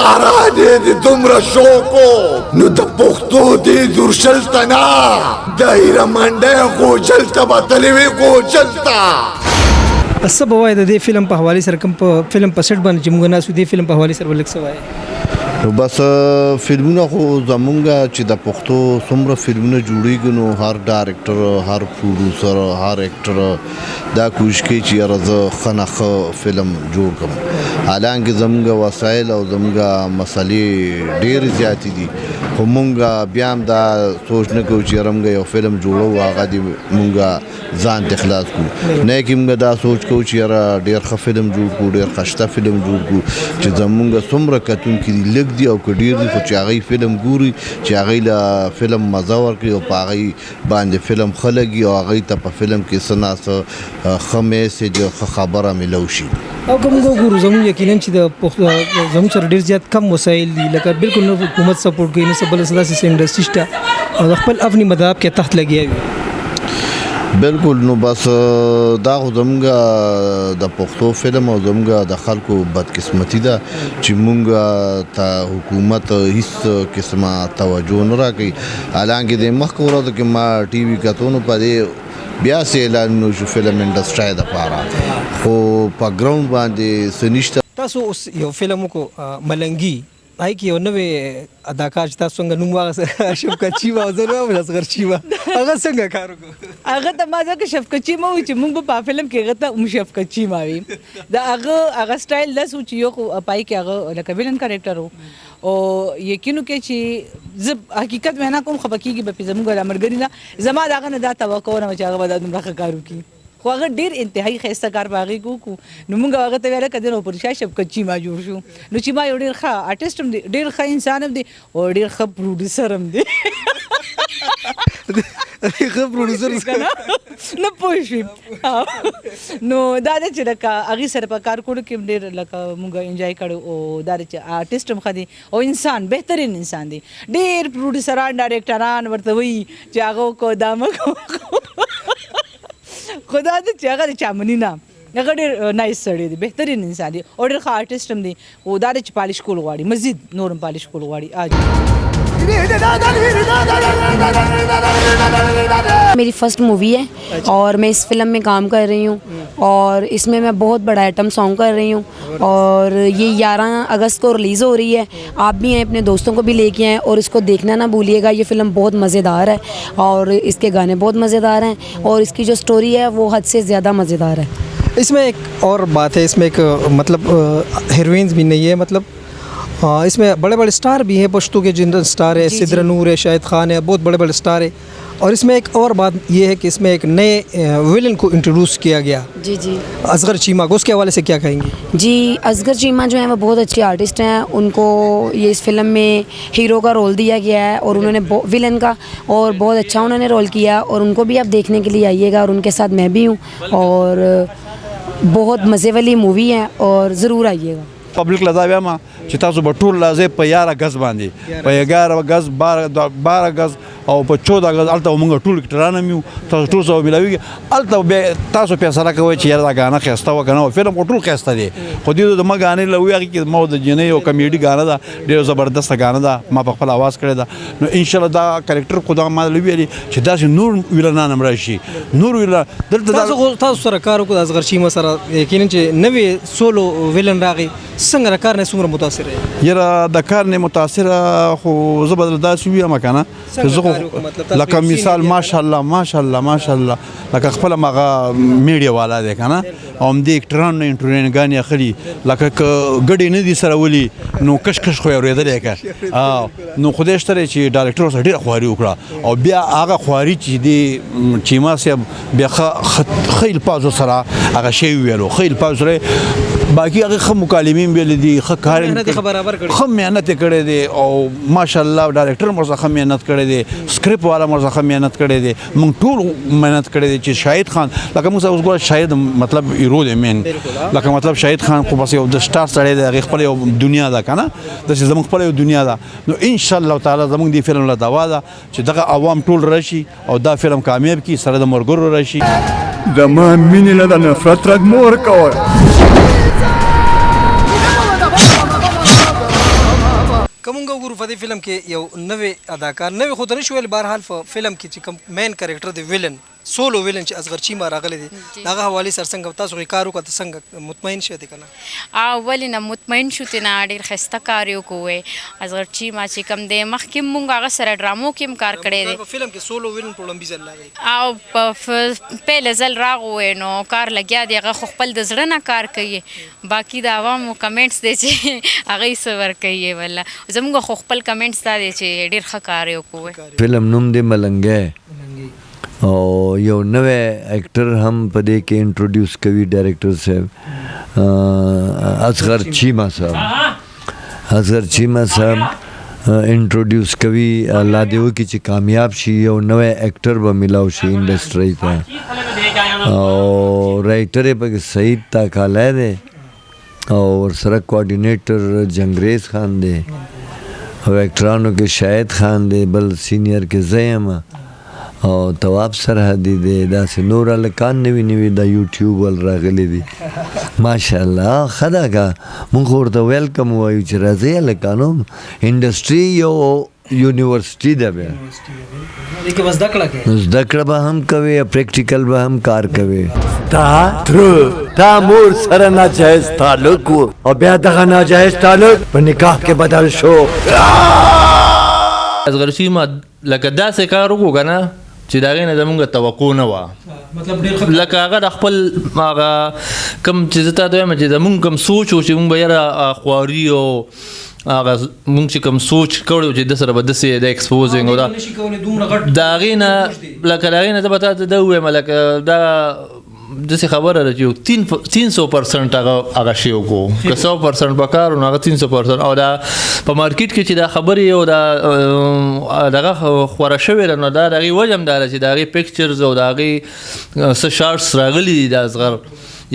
سارا دې د دومره شوق نو د پښتو دې درشل تنا دایره منډه غوجل ته بتلې وی غوجل ته څه به وایي د دې فلم په حوالې سره کوم په فلم په سیټ باندې چې موږ ناسو دې فلم په حوالې سره ولک څه وایي نو بس فلمونه خو زمونږ چې د پښتو څومره فلمونه جوړیږي نو هر ډایرکټر هر پروډوسر هر اکټر دا کوشش کوي چې یاره زه ښه نه ښه فلم جوړ کړم حالانکه زمونږ وسایل او زمونږ مسلې ډېرې زیاتې دي خو مونږ بیا هم دا سوچ نه کوو چې یاره مونږ یو فلم جوړو هغه دې مونږ ځان ته خلاص کړو نه کې مونږ دا سوچ کوو چې یاره ډېر ښه فلم جوړ کړو ډېر ښایسته فلم جوړ کړو چې زمونږ څومره کتونکي دي لږ دي او که ډېر دي خو چې هغوی فلم ګوري چې هغوی له فلم مزه ورکړي او په هغوی باندې فلم ښه لګي او هغوی ته په فلم کې څه نه څه ښه میسیج ښه خبره میلو شي او که موږ وګورو زموږ یقینا چې د پښتو زموږ سره ډېر زیات کم وسایل دي لکه بالکل نه حکومت سپورټ کوي نه څه بله څه داسې انډسټري شته او د خپل افني مذهب کې تخت لګیا وي بالکل نو بس دا خو زمونږ د پښتو فلم او زمونږ د خلکو بدقسمتي ده چې مونږ ته حکومت هیڅ قسمه توجه نه راکوي حالانکه د مخکې ورځو کې ما ټي وي کتو نو په دې بیا سې اعلانونه وشو فلم انډسټرۍ دپاره خو په ګراوند باندې څه نشته تاسو اوس یو فلم وکړو ملنګي هغې کې یو نوی اداکار چې تاسو څنګه نوم واغسته شفقت چیما او زه نوم یم اصغر چیما هغه څنګه کار وکړو هغه ته ما ځکه شفقت چیما وایي چې موږ به په فلم کې هغه ته شفقت چیما وي د هغه سټایل داسې و چې یو خو پای کې هغه لکه ویلن کریکټر و او یقین وکړئ چې زه حقیقت وینا کوم خفه کېږي به پې زموږ ملګري نه زما د هغه نه دا توقع نه وه چې هغه به دا دومره ښه کار وکړي خو هغه ډېر انتهایي ښایسته کار په هغې کې وکړو نو موږ هغه ته ویله که دی نو پر شا شفقت چیما جوړ شو نو چیما یو ډېر ښه آرټسټ هم دی ډېر ښه انسان هم دی او ډېر ښه پروډوسر هم دی ښه پروډوسر نه پوه شوې نو دا دی چې لکه هغې سره په کار کولو کې هم ډېر لکه موږ انجوای کړی او دا دی چې آرټسټ هم ښه دی او انسان بهترین انسان دی ډېر پروډوسران ډایرکټران ورته وایي چې هغه وکړو دا مه کوو خدا دې چې هغه د چامني نه هغه ډېر نایس سړی دی بهترین انسان دی او ډېر ښه آرټسټ هم دی خو دا دی چې پالش کول غواړي مزید نور هم پالش کول غواړي मेरी first movie है और मैं इस फिल्म में काम कर रही हूँ और इसमें मैं बहुत बड़ा आइटम सॉन्ग कर रही हूँ और ये 11 अगस्त को रिलीज़ हो रही है आप भी हैं अपने दोस्तों को भी लेके आएँ और इसको देखना ना भूलिएगा ये फ़िल्म बहुत मज़ेदार है और इसके गाने बहुत मज़ेदार हैं और इसकी जो स्टोरी है वो हद से ज़्यादा मज़ेदार है इसमें एक और बात है इसमें एक मतलब हीरोइंस भी नहीं है मतलब इसमें बड़े बड़े स्टार भी हैं पश्तो के जिंदन स्टार है सिद्र नूर है शाहिद खान है बहुत बड़े बड़े स्टार है और इसमें एक और बात ये है कि इसमें एक नए विलन को इंट्रोड्यूस किया गया जी जी असगर चीमा को उसके हवाले से क्या कहेंगे जी असगर चीमा जो है वो बहुत अच्छे आर्टिस्ट हैं उनको ये इस फिल्म में हीरो का रोल दिया गया है और उन्होंने विलन का और बहुत अच्छा उन्होंने रोल किया और उनको भी आप देखने के लिए आइएगा और उनके साथ मैं भी हूँ और बहुत मज़े वाली मूवी है और ज़रूर आइएगा पब्लिक लदा ما چې تاسو به ټول لازم په 11 غز باندې په 11 غز 12 غز او په 14 غز الته موږ ټول کټرانه میو تاسو ټول سو ملاوي الته به تاسو په سره کوي چې یاره دا غانه خسته وکنه فلم ټول خسته دي خو دې د مګانې لوي هغه کې مو د جنې او کمیډي غانه دا ډېر زبردست غانه دا ما په خپل आवाज کړی دا نو ان شاء الله دا کریکټر خدا ما لوي چې دا نور ویلانان راشي نور ویلا دلته تاسو سره کار وکړ اصغر چیما سره یقینا چې نوې سولو ویلن راغی څنګه کار نه څومره متاثر یاره د کار نه متاثر خو زه بدل داسې ویم کنه لکه مثال ماشاءالله لکه خپل مغه میډیا والا دی کنه او دې اکټران نه انټرین غانې اخلي لکه ګډې نه دي سره ولي نو کشکش خو اورېدل که نو خدای شته چې ډایرکټر سره ډېر خواري وکړه او بیا هغه خواري چې دی چیما صاحب بیا خیل پازو سره هغه شی ویلو خیل پازو سره باقي هغه خو مکالمین ویل دي خو کار خو مهنت کړي دي او ماشاءالله ډایرکټر مرزه مهنت کړي دي سکرپټ والا مرزه مهنت کړي دي موږ ټول مهنت کړي دي چې شاهد خان لکه موږ اوس ګور شاهد مطلب هیرو دی مین لکه مطلب شاهد خان خو بس یو د سٹار سره دی خپل یو دنیا ده کنه د زموږ خپل یو دنیا ده نو ان شاء الله تعالی زموږ دی فلم له دوا ده چې دغه عوام ټول راشي او دا فلم کامیاب کی سره د مرګورو راشي زما مینې له نفرت رګ مور کوي موږ وګورو په دې فلم کې یو نوې اداکار نوې خو ته نشو ویل بهرحال په فلم کې چې کوم مین کریکټر دی ویلن سولو ویلن چې اصغر چیما راغلی دی هغه حوالې سره څنګه تاسو یې کار وکړه څنګه مطمئن شئ که نه ولې نه مطمئن شو ته نه ډېر ښایسته کار یې وکړو اصغر چیما چې کوم دی مخکې مونږ هغه سره ډرامو کې هم کار کړی دی په فلم کې سولو ویلن په لومبي ځل راغی او په پهله ځل راغی نو کار لګیا دی هغه خو خپل د زړه نه کار کوي باقي د عوامو کمنټس دی چې هغه یې څه ورکوي والله زموږ خو خپل کمنټس دا دی چې ډېر ښه کار یې وکړو فلم نوم دی ملنګی او یو نوی ایکټر هم په دې کې انټروډیوس کوي ډایرکټر صاحب اصغر چیما صاحب انټروډیوس کوي الله دې وکړي چې کامیاب شي یو نوی ایکټر به میلاو شي انډسټري ته او رائټر یې پکې سعید تاکالی دی او ورسره کوارډینیټر جنګریز خان دی او ایکټرانو کې شاهد خان دی بل سینئر کې زه یم او تواب سرحدي دی داسې نور هلکان نوي نوي د یوټیوب ول راغلي دي ماشاءالله ښه ده که مونږ خو ورته ویلکم وایو چې راځئ هلکانو انډسټري یو یونیورسټي ده بیا زده کړه به هم کوي پریکټیکل به هم کار کوي تا مور سره ناجایز تعلق و او بیا دغه ناجایز تعلق په نکاح کې بدل شو اصغر چیما لکه داسې کار وکړو که نه چې د هغې نه زمونږ توقع نه وه لکه هغه د خپل هغه کوم چې زه تا ته وایم چې زمونږ کوم سوچ و چې مونږ به یاره خواري او هغه مونږ چې کوم سوچ کړی و چې ده سره به داسې د ایکسپوزینګ او د هغې نه لکه د هغې نه زه به تا ته دا ووایم لکه دا داسې خبره ده چې 300% هغه شی وکړو که 100% په کار نو هغه 300% او دا په مارکیټ کې چې دا خبرې او دا دغه خوره شوې ده نو دا د هغې وجه هم دا ده چې د هغې پکچرز او د هغې څه شارټس راغلي دي د اصغر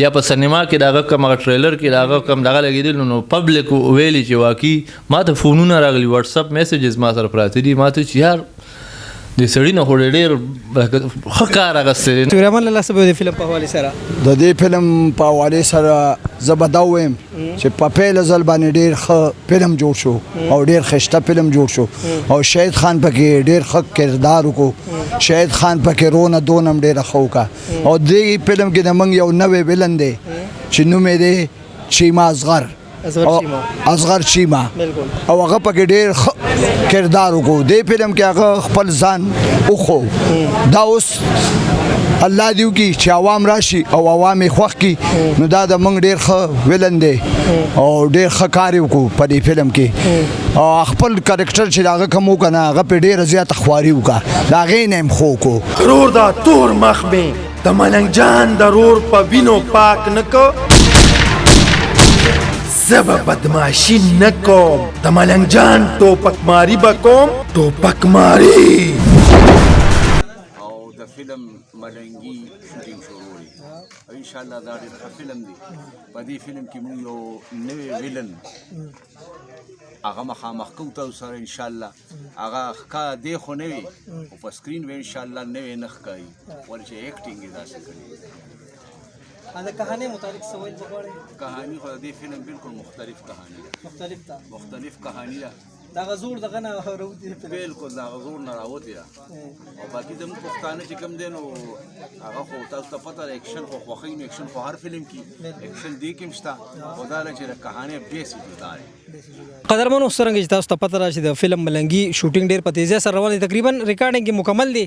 یا په سینما کې د هغه کوم هغه ټریلر کې د هغه کوم دغه لګېدل نو پبلک ویلي چې واقعي ما ته فونونه راغلي واتساپ میسیجز ما سره پراته دي ما ته چې یار د سړي نه خو ډېر ښه کار اخیستی دی رحمان الله صاحب د فلم په حوالې سره د دې فلم په حوالې سره زه به دا ووایم چې په پیله ځل باندې ډېر ښه فلم جوړ شو او ډېر ښایسته فلم جوړ شو او شهید خان پکې ډېر ښه کردار وکړو شهید خان پکې رونه دونه هم ډېره ښه وکړه او دې فلم کې زموږ یو نوی ویلن دی چې نوم یې دی چیما اصغر چیما او هغه پکې ډېر ښه کردار وکړو دې فلم کې هغه خپل ځان وښو دا اوس الله دې وکړي چې عوام راشي او عوام یې خوښ کړي نو دا د موږ ډېر ښه ویلن دی او ډېر ښه کار یې وکړو په دې فلم کې او خپل کرکټر چې د هغه کوم وکړه نه هغه پرې ډېره زیاته خواري وکړه د هغې نه یې ښه وکړو رور دا تور مخ مې د ملنګ جان د رور په وینو پاک نه کو زه به بدماشي نه کوم د ملنګ جان ټوپک ماري به کوم ټوپک ماري او د فلم ملنګي شوټینګ شروع دی او انشاءالله دا ډېر ښه فلم دی په دې فلم کې موږ یو نوی ویلن هغه مخامخ کوو تاسو سره انشاءالله هغه دی خو نه وي خو په سکرین به انشاءالله نوی نه ښکاري ولې چې ایکټینګ یې داسې کړې د کہانی متعلق سوال وغواړئ کہانی خو د دې فلم بالکل مختلف کہانی ده مختلف کہانی ده دا غزور دغه نه راوتی بالکل دا غزور نه راوتی ده او باقي زموږ پښتانه چې کوم دی نو هغه خو تاسو ته پته ده ایکشن خو خوښوي نو ایکشن خو هر فلم کې ایکشن دې کې هم شته خو دا ده چې د کہانی بیس یې جدا دی قدرمنو څرنګه چې تاسو ته پته راشي د فلم ملنګي شوټینګ ډېر په تیزۍ سره روان دی تقریبا ریکارډینګ کې مکمل دی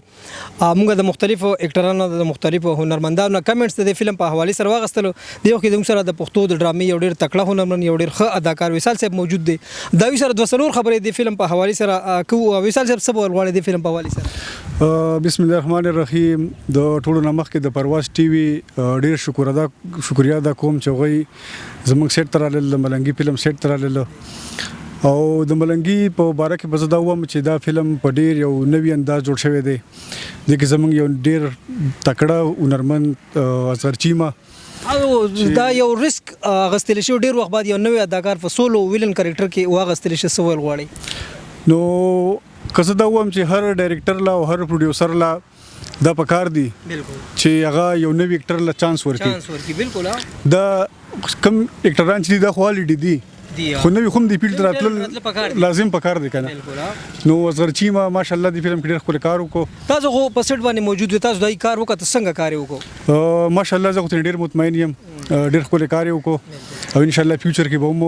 موږ د مختلفو اکټرانو د مختلفو هنرمندانو کمنټس د فلم په حوالې سره واغستلو د یو کې زموږ سره د پښتو د ډرامې یو ډېر تکړه هنرمند یو ډېر ښه اداکار وصال صاحب موجود دی دا وی سره 2 خبرې د فلم په حوالې سره کوو وصال صاحب څه ورغواړي د فلم په حوالې سره بسم الله الرحمن الرحیم د ټولو نه مخکې د پرواز ټي وي ډېر شکریا ادا کوم چې هغوی زموږ سیټ ته رالل د ملنګي فلم سیټ ته رالل او د ملنګي په باره کې به زه دا ووایم چې دا فلم په ډېر یو نوي انداز جوړ شوی دی دې کې زموږ یو ډېر تکړه هنرمند اصغر چیما دا یو ریسک اغستلی شو ډېر وخت بعد یو نوی اداکار په سولو ویلن کریکټر کې واغستلی شي څه ویل غواړي نو که زه دا ووایم چې هر ډایرکټر لا او هر پروډیوسر لا دا پکار دی چې هغه یو نوی اکټر له چانس ورکړي بالکل دا کم اکټران چې دا خو الریډي دي خو نوی خو هم د پیل راتلل لازم پکار دی کنه نو اصغر چیما ماشاءالله د فلم کې ډېر ښکلی کار وکړو. تاسو خو په سیټ باندې موجود وي، تاسو دای کار وکړه، څنګه کار یې وکړو؟ ماشاءالله زه خو ترې ډېر مطمئن یم، ډېر ښکلی کار یې وکړو او انشاءالله فیوچر کې به هم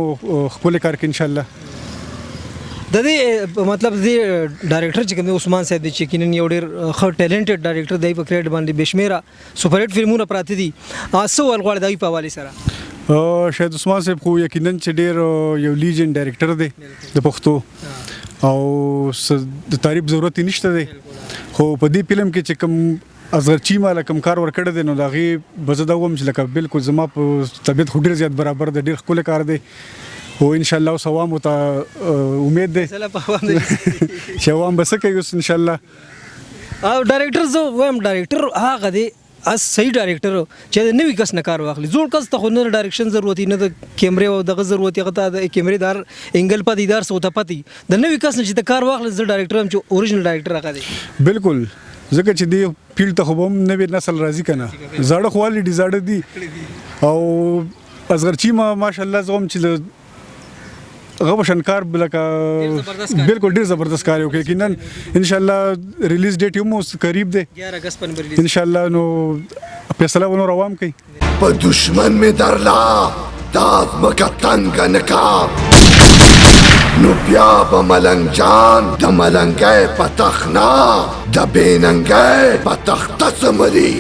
ښکلی کار کوي انشاءالله. د دې مطلب د ډایرکټر چې کوم عثمان صاحب دی چې یقینا یو ډېر ښه ټیلنټډ ډایرکټر دی، په کریډ باندې بشمیره سپر هټ فلمونه پراته دي. څه ول غواړي دای په حواله سره؟ شاید عثمان صاحب خو یقینا چې ډېر یو لیجنډ ډایرکټر دی د پښتو او د تعریف ضرورت نشته دی، خو په دې فلم کې چې کوم اصغر چیما له کوم کار ورکړی دی نو د هغې به زه دا وایم چې لکه بالکل زما په طبیعت خو ډېر زیات برابر دی، ډېر ښکلی کار دی او انشاءالله اوس عوامو ته امید دی چې عوام به څه کوي اوس انشاءالله. او ډایرکټر زه وایم ډایرکټر هغه دی صحیح ډایرکټر چې د نوي کس نه کار واخلي. زوړ کس ته خو نه ډایرکشن ضرورت نه د کیمرې او دغه ضرورت هغه ته د کیمرې دار انګل پاتې دار سو ته پاتې د نوي کس نه چې د کار واخلي. زه ډایرکټر هم چې اوریجنل ډایرکټر هغه دی بالکل، ځکه چې دی فیلډ ته خو به هم نوی نسل راځي که نه، زاړه خو والي زاړه دي او اصغر چیما ماشاءالله زه هم چې هغه به شنکار لکه بالکل ډېر زبردست کار یې وکړ. یقینا انشاءالله ریلیز ډیټ یې هم اوس قریب دی 11 اگست پر ریلیز انشاءالله، نو فیصله به نور عوام کوي. په دشمن می درلا داد مکه تنگ نکاب نو بیا به ملنګ جان د ملنګۍ په تخنا د بېننګۍ په تخته څمري.